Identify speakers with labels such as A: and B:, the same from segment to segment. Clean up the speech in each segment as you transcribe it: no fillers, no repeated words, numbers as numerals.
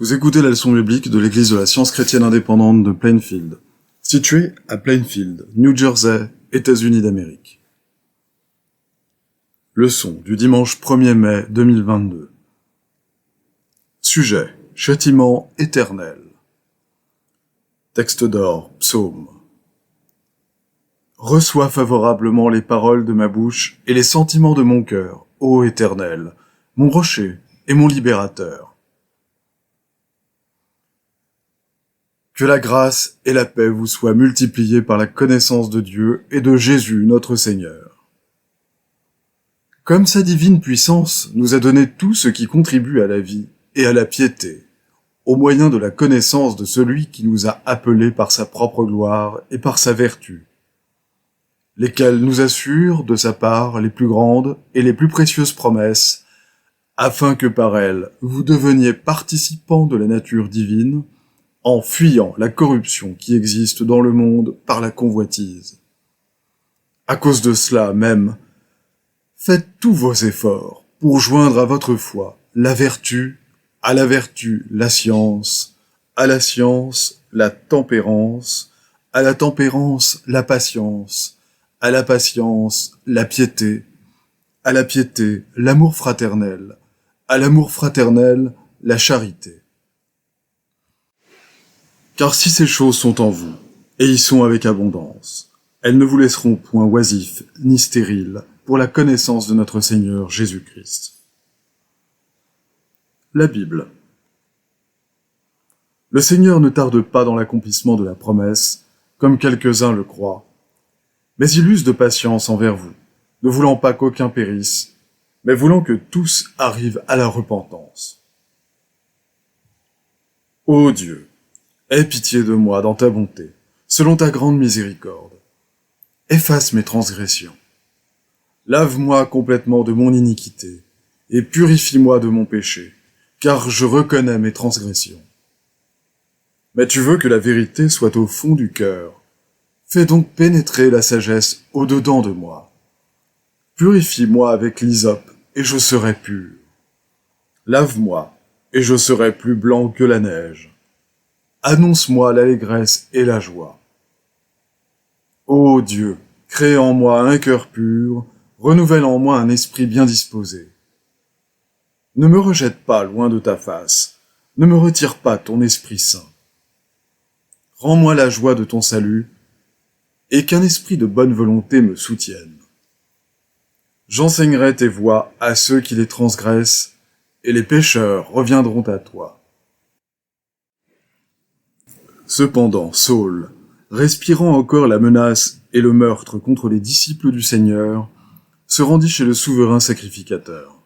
A: Vous écoutez la leçon biblique de l'Église de la Science chrétienne indépendante de Plainfield, située à Plainfield, New Jersey, États-Unis d'Amérique. Leçon du dimanche 1er mai 2022. Sujet: châtiment éternel. Texte d'or, psaume. Reçois favorablement les paroles de ma bouche et les sentiments de mon cœur, ô Éternel, mon rocher et mon libérateur. Que la grâce et la paix vous soient multipliées par la connaissance de Dieu et de Jésus notre Seigneur. Comme sa divine puissance nous a donné tout ce qui contribue à la vie et à la piété, au moyen de la connaissance de celui qui nous a appelés par sa propre gloire et par sa vertu, lesquels nous assurent de sa part les plus grandes et les plus précieuses promesses, afin que par elles vous deveniez participants de la nature divine, en fuyant la corruption qui existe dans le monde par la convoitise. À cause de cela même, faites tous vos efforts pour joindre à votre foi la vertu, à la vertu la science, à la science la tempérance, à la tempérance la patience, à la patience la piété, à la piété l'amour fraternel, à l'amour fraternel la charité. Car si ces choses sont en vous, et y sont avec abondance, elles ne vous laisseront point oisifs ni stériles pour la connaissance de notre Seigneur Jésus-Christ. La Bible. Le Seigneur ne tarde pas dans l'accomplissement de la promesse, comme quelques-uns le croient, mais il use de patience envers vous, ne voulant pas qu'aucun périsse, mais voulant que tous arrivent à la repentance. Ô Dieu, aie pitié de moi dans ta bonté, selon ta grande miséricorde. Efface mes transgressions. Lave-moi complètement de mon iniquité, et purifie-moi de mon péché, car je reconnais mes transgressions. Mais tu veux que la vérité soit au fond du cœur. Fais donc pénétrer la sagesse au-dedans de moi. Purifie-moi avec l'hysope, et je serai pur. Lave-moi, et je serai plus blanc que la neige. Annonce-moi l'allégresse et la joie. Ô Dieu, crée en moi un cœur pur, renouvelle en moi un esprit bien disposé. Ne me rejette pas loin de ta face, ne me retire pas ton Esprit Saint. Rends-moi la joie de ton salut, et qu'un esprit de bonne volonté me soutienne. J'enseignerai tes voies à ceux qui les transgressent, et les pécheurs reviendront à toi. Cependant, Saul, respirant encore la menace et le meurtre contre les disciples du Seigneur, se rendit chez le souverain sacrificateur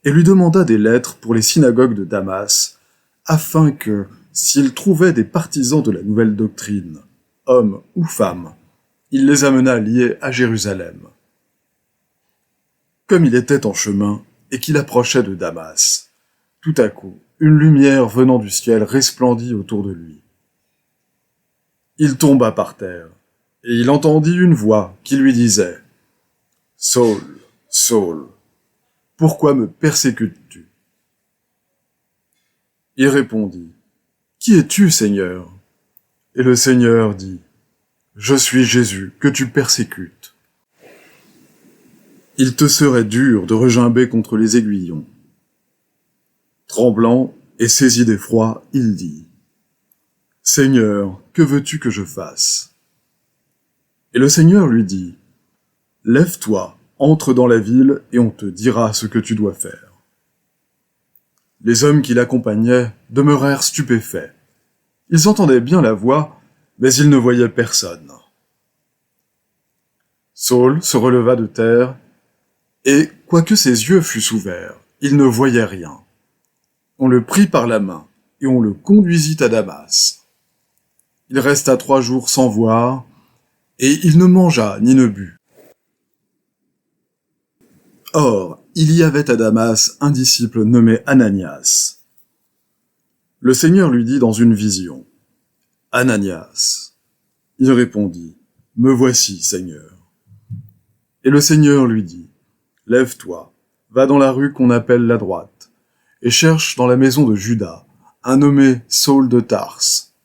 A: et lui demanda des lettres pour les synagogues de Damas, afin que, s'il trouvait des partisans de la nouvelle doctrine, hommes ou femmes, il les amenât liés à Jérusalem. Comme il était en chemin et qu'il approchait de Damas, tout à coup, une lumière venant du ciel resplendit autour de lui. Il tomba par terre, et il entendit une voix qui lui disait « Saul, Saul, pourquoi me persécutes-tu » Il répondit « Qui es-tu, Seigneur » Et le Seigneur dit « Je suis Jésus que tu persécutes. » Il te serait dur de regimber contre les aiguillons. Tremblant et saisi d'effroi, il dit « Seigneur, que veux-tu que je fasse » Et le Seigneur lui dit « Lève-toi, entre dans la ville et on te dira ce que tu dois faire. » Les hommes qui l'accompagnaient demeurèrent stupéfaits. Ils entendaient bien la voix, mais ils ne voyaient personne. Saul se releva de terre, et, quoique ses yeux fussent ouverts, il ne voyait rien. On le prit par la main, et on le conduisit à Damas. Il resta 3 jours sans voir, et il ne mangea ni ne but. Or, il y avait à Damas un disciple nommé Ananias. Le Seigneur lui dit dans une vision, « Ananias » Il répondit, « Me voici, Seigneur. » Et le Seigneur lui dit, « Lève-toi, va dans la rue qu'on appelle la droite, et cherche dans la maison de Juda un nommé Saul de Tarse.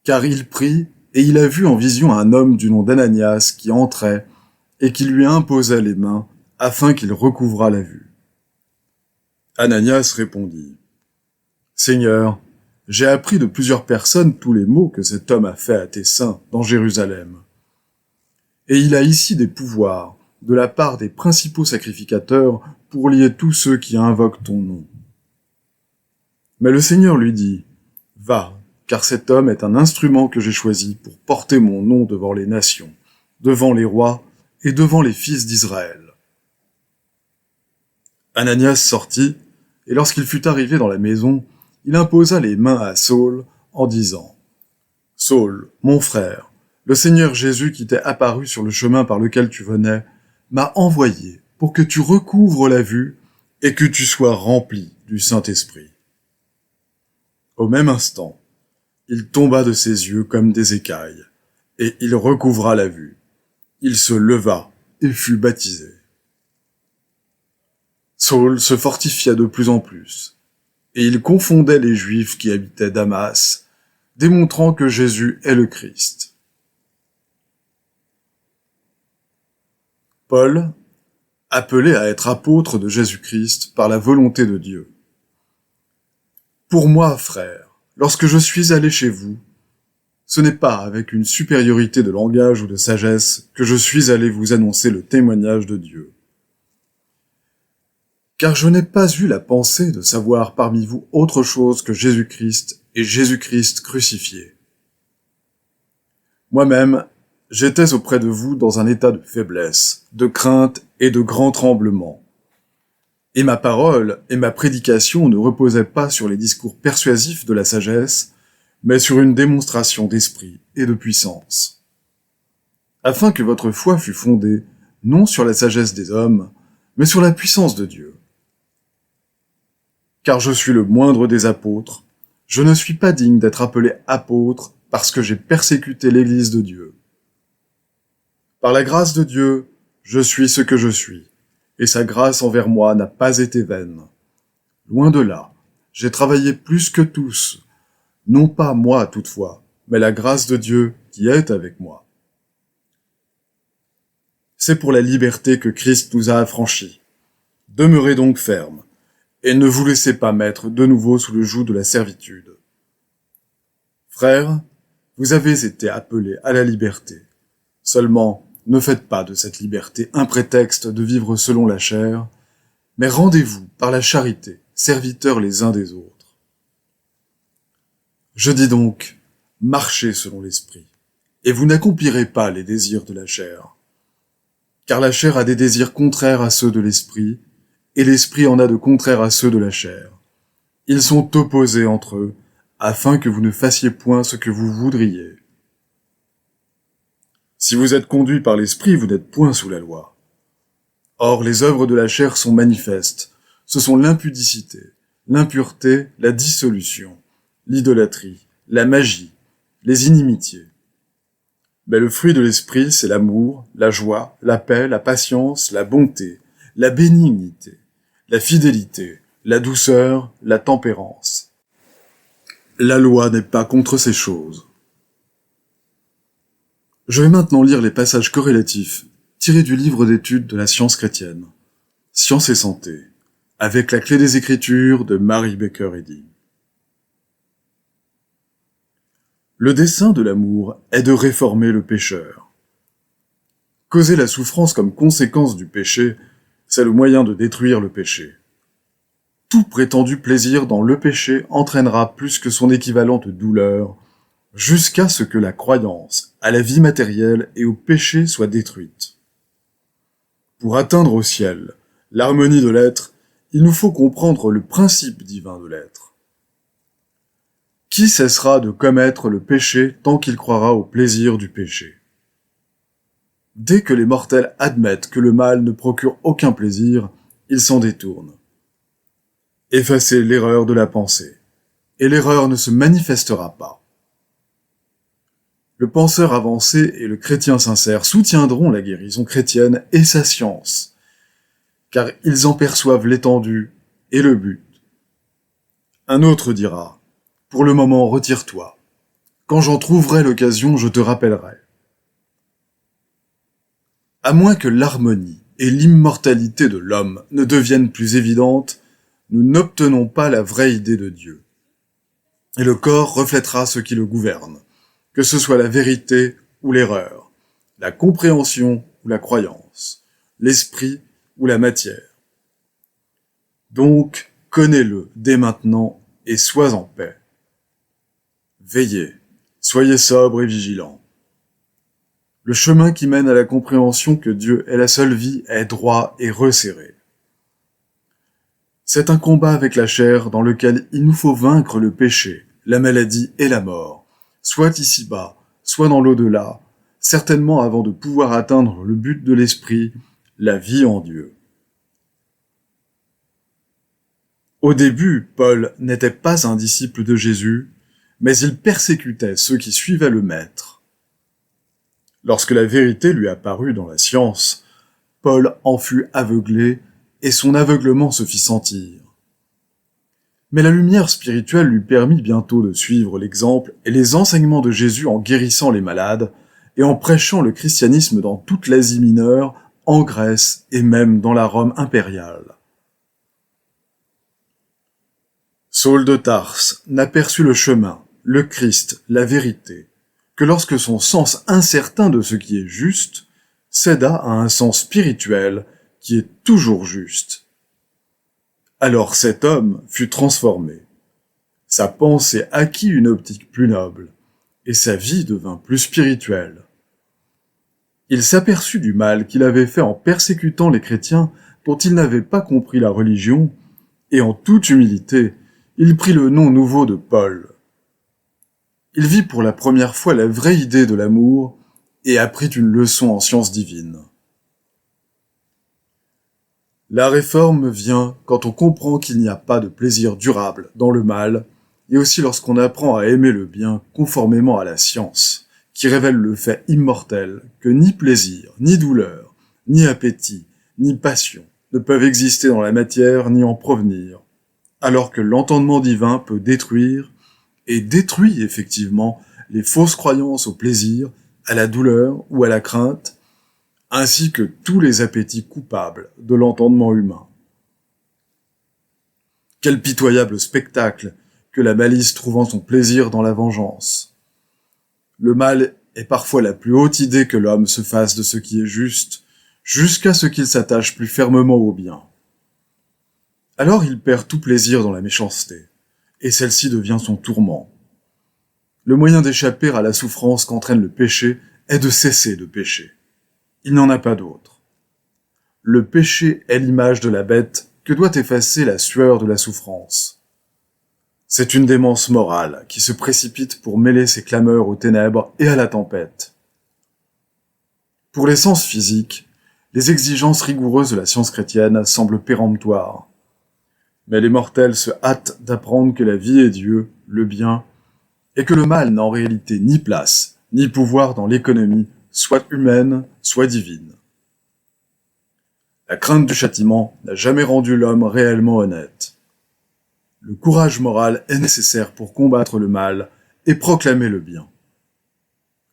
A: Car il prie, et il a vu en vision un homme du nom d'Ananias qui entrait et qui lui imposa les mains afin qu'il recouvrât la vue. Ananias répondit : « Seigneur, j'ai appris de plusieurs personnes tous les maux que cet homme a fait à tes saints dans Jérusalem. Et il a ici des pouvoirs de la part des principaux sacrificateurs pour lier tous ceux qui invoquent ton nom. » Mais le Seigneur lui dit : « Va, car cet homme est un instrument que j'ai choisi pour porter mon nom devant les nations, devant les rois et devant les fils d'Israël. » Ananias sortit, et lorsqu'il fut arrivé dans la maison, il imposa les mains à Saul en disant : « Saul, mon frère, le Seigneur Jésus qui t'est apparu sur le chemin par lequel tu venais, m'a envoyé pour que tu recouvres la vue et que tu sois rempli du Saint-Esprit. » Au même instant, il tomba de ses yeux comme des écailles, et il recouvra la vue. Il se leva et fut baptisé. Saul se fortifia de plus en plus, et il confondait les Juifs qui habitaient Damas, démontrant que Jésus est le Christ. Paul, appelé à être apôtre de Jésus-Christ par la volonté de Dieu. Pour moi, frères, lorsque je suis allé chez vous, ce n'est pas avec une supériorité de langage ou de sagesse que je suis allé vous annoncer le témoignage de Dieu. Car je n'ai pas eu la pensée de savoir parmi vous autre chose que Jésus-Christ et Jésus-Christ crucifié. Moi-même, j'étais auprès de vous dans un état de faiblesse, de crainte et de grand tremblement. Et ma parole et ma prédication ne reposaient pas sur les discours persuasifs de la sagesse, mais sur une démonstration d'esprit et de puissance. Afin que votre foi fût fondée, non sur la sagesse des hommes, mais sur la puissance de Dieu. Car je suis le moindre des apôtres, je ne suis pas digne d'être appelé apôtre parce que j'ai persécuté l'Église de Dieu. Par la grâce de Dieu, je suis ce que je suis, et sa grâce envers moi n'a pas été vaine. Loin de là, j'ai travaillé plus que tous, non pas moi toutefois, mais la grâce de Dieu qui est avec moi. C'est pour la liberté que Christ nous a affranchis. Demeurez donc fermes, et ne vous laissez pas mettre de nouveau sous le joug de la servitude. Frères, vous avez été appelés à la liberté. Seulement, ne faites pas de cette liberté un prétexte de vivre selon la chair, mais rendez-vous par la charité, serviteurs les uns des autres. Je dis donc, marchez selon l'esprit, et vous n'accomplirez pas les désirs de la chair. Car la chair a des désirs contraires à ceux de l'esprit, et l'esprit en a de contraires à ceux de la chair. Ils sont opposés entre eux, afin que vous ne fassiez point ce que vous voudriez. Si vous êtes conduits par l'esprit, vous n'êtes point sous la loi. Or, les œuvres de la chair sont manifestes. Ce sont l'impudicité, l'impureté, la dissolution, l'idolâtrie, la magie, les inimitiés. Mais le fruit de l'esprit, c'est l'amour, la joie, la paix, la patience, la bonté, la bénignité, la fidélité, la douceur, la tempérance. La loi n'est pas contre ces choses. Je vais maintenant lire les passages corrélatifs tirés du livre d'études de la science chrétienne, Science et santé, avec la clé des Écritures de Mary Baker Eddy. Le dessein de l'amour est de réformer le pécheur. Causer la souffrance comme conséquence du péché, c'est le moyen de détruire le péché. Tout prétendu plaisir dans le péché entraînera plus que son équivalent de douleur, jusqu'à ce que la croyance à la vie matérielle et au péché soit détruite. Pour atteindre au ciel l'harmonie de l'être, il nous faut comprendre le principe divin de l'être. Qui cessera de commettre le péché tant qu'il croira au plaisir du péché? Dès que les mortels admettent que le mal ne procure aucun plaisir, ils s'en détournent. Effacez l'erreur de la pensée, et l'erreur ne se manifestera pas. Le penseur avancé et le chrétien sincère soutiendront la guérison chrétienne et sa science, car ils en perçoivent l'étendue et le but, Un autre dira, « Pour le moment, retire-toi. Quand j'en trouverai l'occasion, je te rappellerai. » À moins que l'harmonie et l'immortalité de l'homme ne deviennent plus évidentes, nous n'obtenons pas la vraie idée de Dieu. Et le corps reflètera ce qui le gouverne, que ce soit la vérité ou l'erreur, la compréhension ou la croyance, l'esprit ou la matière. Donc, connais-le dès maintenant et sois en paix. Veillez, soyez sobres et vigilants. Le chemin qui mène à la compréhension que Dieu est la seule vie est droit et resserré. C'est un combat avec la chair dans lequel il nous faut vaincre le péché, la maladie et la mort, soit ici-bas, soit dans l'au-delà, certainement avant de pouvoir atteindre le but de l'esprit, la vie en Dieu. Au début, Paul n'était pas un disciple de Jésus, mais il persécutait ceux qui suivaient le Maître. Lorsque la vérité lui apparut dans la science, Paul en fut aveuglé et son aveuglement se fit sentir. Mais la lumière spirituelle lui permit bientôt de suivre l'exemple et les enseignements de Jésus en guérissant les malades et en prêchant le christianisme dans toute l'Asie mineure, en Grèce et même dans la Rome impériale. Saul de Tarse n'aperçut le chemin, le Christ, la vérité, que lorsque son sens incertain de ce qui est juste céda à un sens spirituel qui est toujours juste. Alors cet homme fut transformé. Sa pensée acquit une optique plus noble, et sa vie devint plus spirituelle. Il s'aperçut du mal qu'il avait fait en persécutant les chrétiens dont il n'avait pas compris la religion, et en toute humilité, il prit le nom nouveau de Paul. Il vit pour la première fois la vraie idée de l'amour et apprit une leçon en sciences divines. La réforme vient quand on comprend qu'il n'y a pas de plaisir durable dans le mal, et aussi lorsqu'on apprend à aimer le bien conformément à la science, qui révèle le fait immortel que ni plaisir, ni douleur, ni appétit, ni passion ne peuvent exister dans la matière ni en provenir, alors que l'entendement divin peut détruire et détruit effectivement les fausses croyances au plaisir, à la douleur ou à la crainte, ainsi que tous les appétits coupables de l'entendement humain. Quel pitoyable spectacle que la malice trouvant son plaisir dans la vengeance. Le mal est parfois la plus haute idée que l'homme se fasse de ce qui est juste, jusqu'à ce qu'il s'attache plus fermement au bien. Alors il perd tout plaisir dans la méchanceté, et celle-ci devient son tourment. Le moyen d'échapper à la souffrance qu'entraîne le péché est de cesser de pécher. Il n'en a pas d'autre. Le péché est l'image de la bête que doit effacer la sueur de la souffrance. C'est une démence morale qui se précipite pour mêler ses clameurs aux ténèbres et à la tempête. Pour les sens physiques, les exigences rigoureuses de la science chrétienne semblent péremptoires. Mais les mortels se hâtent d'apprendre que la vie est Dieu, le bien, et que le mal n'a en réalité ni place, ni pouvoir dans l'économie, soit humaine, soit divine. La crainte du châtiment n'a jamais rendu l'homme réellement honnête. Le courage moral est nécessaire pour combattre le mal et proclamer le bien.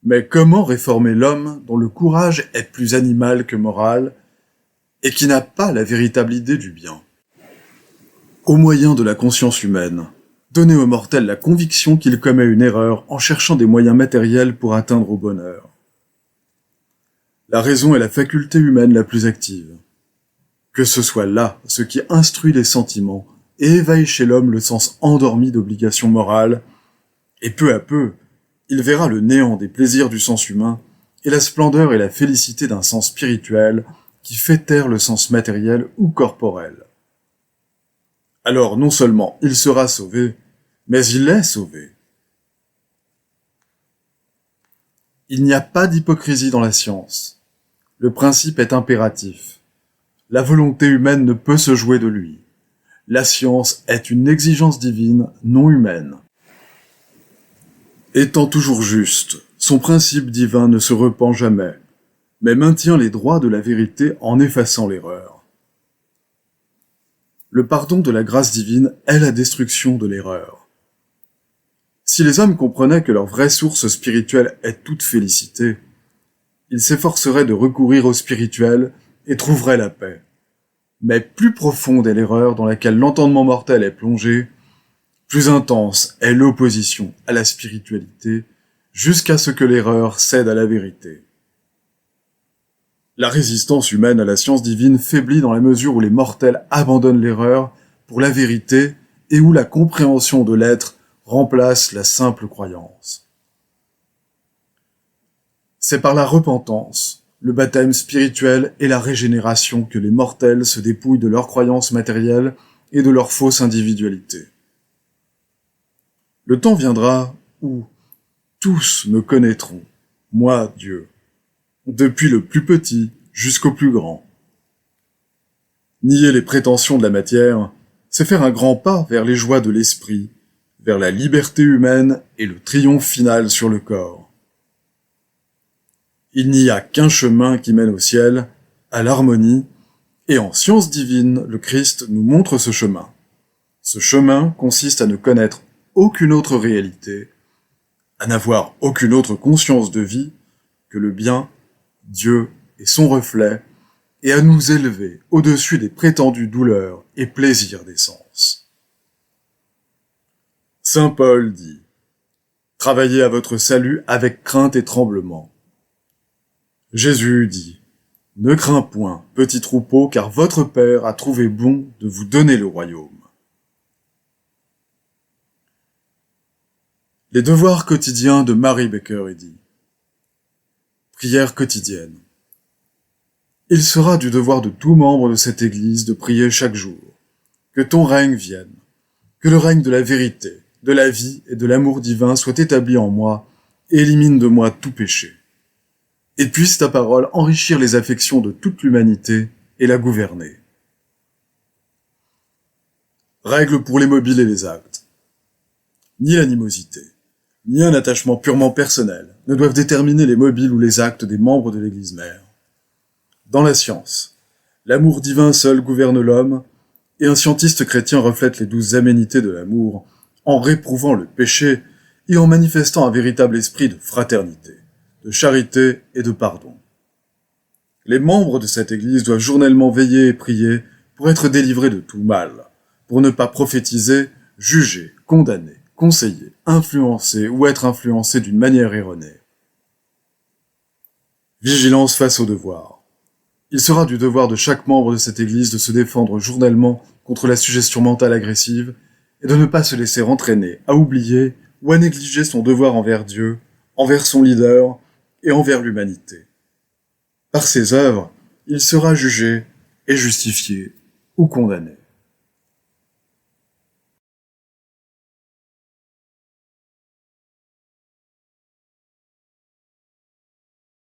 A: Mais comment réformer l'homme dont le courage est plus animal que moral et qui n'a pas la véritable idée du bien ? Au moyen de la conscience humaine, donner au mortel la conviction qu'il commet une erreur en cherchant des moyens matériels pour atteindre au bonheur. La raison est la faculté humaine la plus active. Que ce soit là ce qui instruit les sentiments et éveille chez l'homme le sens endormi d'obligations morales, et peu à peu, il verra le néant des plaisirs du sens humain et la splendeur et la félicité d'un sens spirituel qui fait taire le sens matériel ou corporel. Alors non seulement il sera sauvé, mais il est sauvé. Il n'y a pas d'hypocrisie dans la science. Le principe est impératif. La volonté humaine ne peut se jouer de lui. La science est une exigence divine, non humaine. Étant toujours juste, son principe divin ne se repent jamais, mais maintient les droits de la vérité en effaçant l'erreur. Le pardon de la grâce divine est la destruction de l'erreur. Si les hommes comprenaient que leur vraie source spirituelle est toute félicité, ils s'efforceraient de recourir au spirituel et trouveraient la paix. Mais plus profonde est l'erreur dans laquelle l'entendement mortel est plongé, plus intense est l'opposition à la spiritualité, jusqu'à ce que l'erreur cède à la vérité. La résistance humaine à la science divine faiblit dans la mesure où les mortels abandonnent l'erreur pour la vérité et où la compréhension de l'être remplace la simple croyance. C'est par la repentance, le baptême spirituel et la régénération que les mortels se dépouillent de leurs croyances matérielles et de leur fausse individualité. Le temps viendra où tous me connaîtront, moi Dieu, depuis le plus petit jusqu'au plus grand. Nier les prétentions de la matière, c'est faire un grand pas vers les joies de l'esprit, vers la liberté humaine et le triomphe final sur le corps. Il n'y a qu'un chemin qui mène au ciel, à l'harmonie, et en science divine, le Christ nous montre ce chemin. Ce chemin consiste à ne connaître aucune autre réalité, à n'avoir aucune autre conscience de vie que le bien, Dieu et son reflet, et à nous élever au-dessus des prétendues douleurs et plaisirs des sens. Saint Paul dit « Travaillez à votre salut avec crainte et tremblement ». Jésus dit « Ne crains point, petit troupeau, car votre Père a trouvé bon de vous donner le royaume. » Les devoirs quotidiens de Mary Baker Eddy. Prière quotidienne. Il sera du devoir de tout membre de cette Église de prier chaque jour. Que ton règne vienne. Que le règne de la vérité, de la vie et de l'amour divin soit établi en moi et élimine de moi tout péché. Et puisse ta parole enrichir les affections de toute l'humanité et la gouverner. Règles pour les mobiles et les actes. Ni l'animosité, ni un attachement purement personnel ne doivent déterminer les mobiles ou les actes des membres de l'Église mère. Dans la science, l'amour divin seul gouverne l'homme, et un scientiste chrétien reflète les douces aménités de l'amour en réprouvant le péché et en manifestant un véritable esprit de fraternité, de charité et de pardon. Les membres de cette Église doivent journellement veiller et prier pour être délivrés de tout mal, pour ne pas prophétiser, juger, condamner, conseiller, influencer ou être influencé d'une manière erronée. Vigilance face au devoir. Il sera du devoir de chaque membre de cette Église de se défendre journellement contre la suggestion mentale agressive et de ne pas se laisser entraîner à oublier ou à négliger son devoir envers Dieu, envers son leader et envers l'humanité. Par ses œuvres, il sera jugé et justifié ou condamné.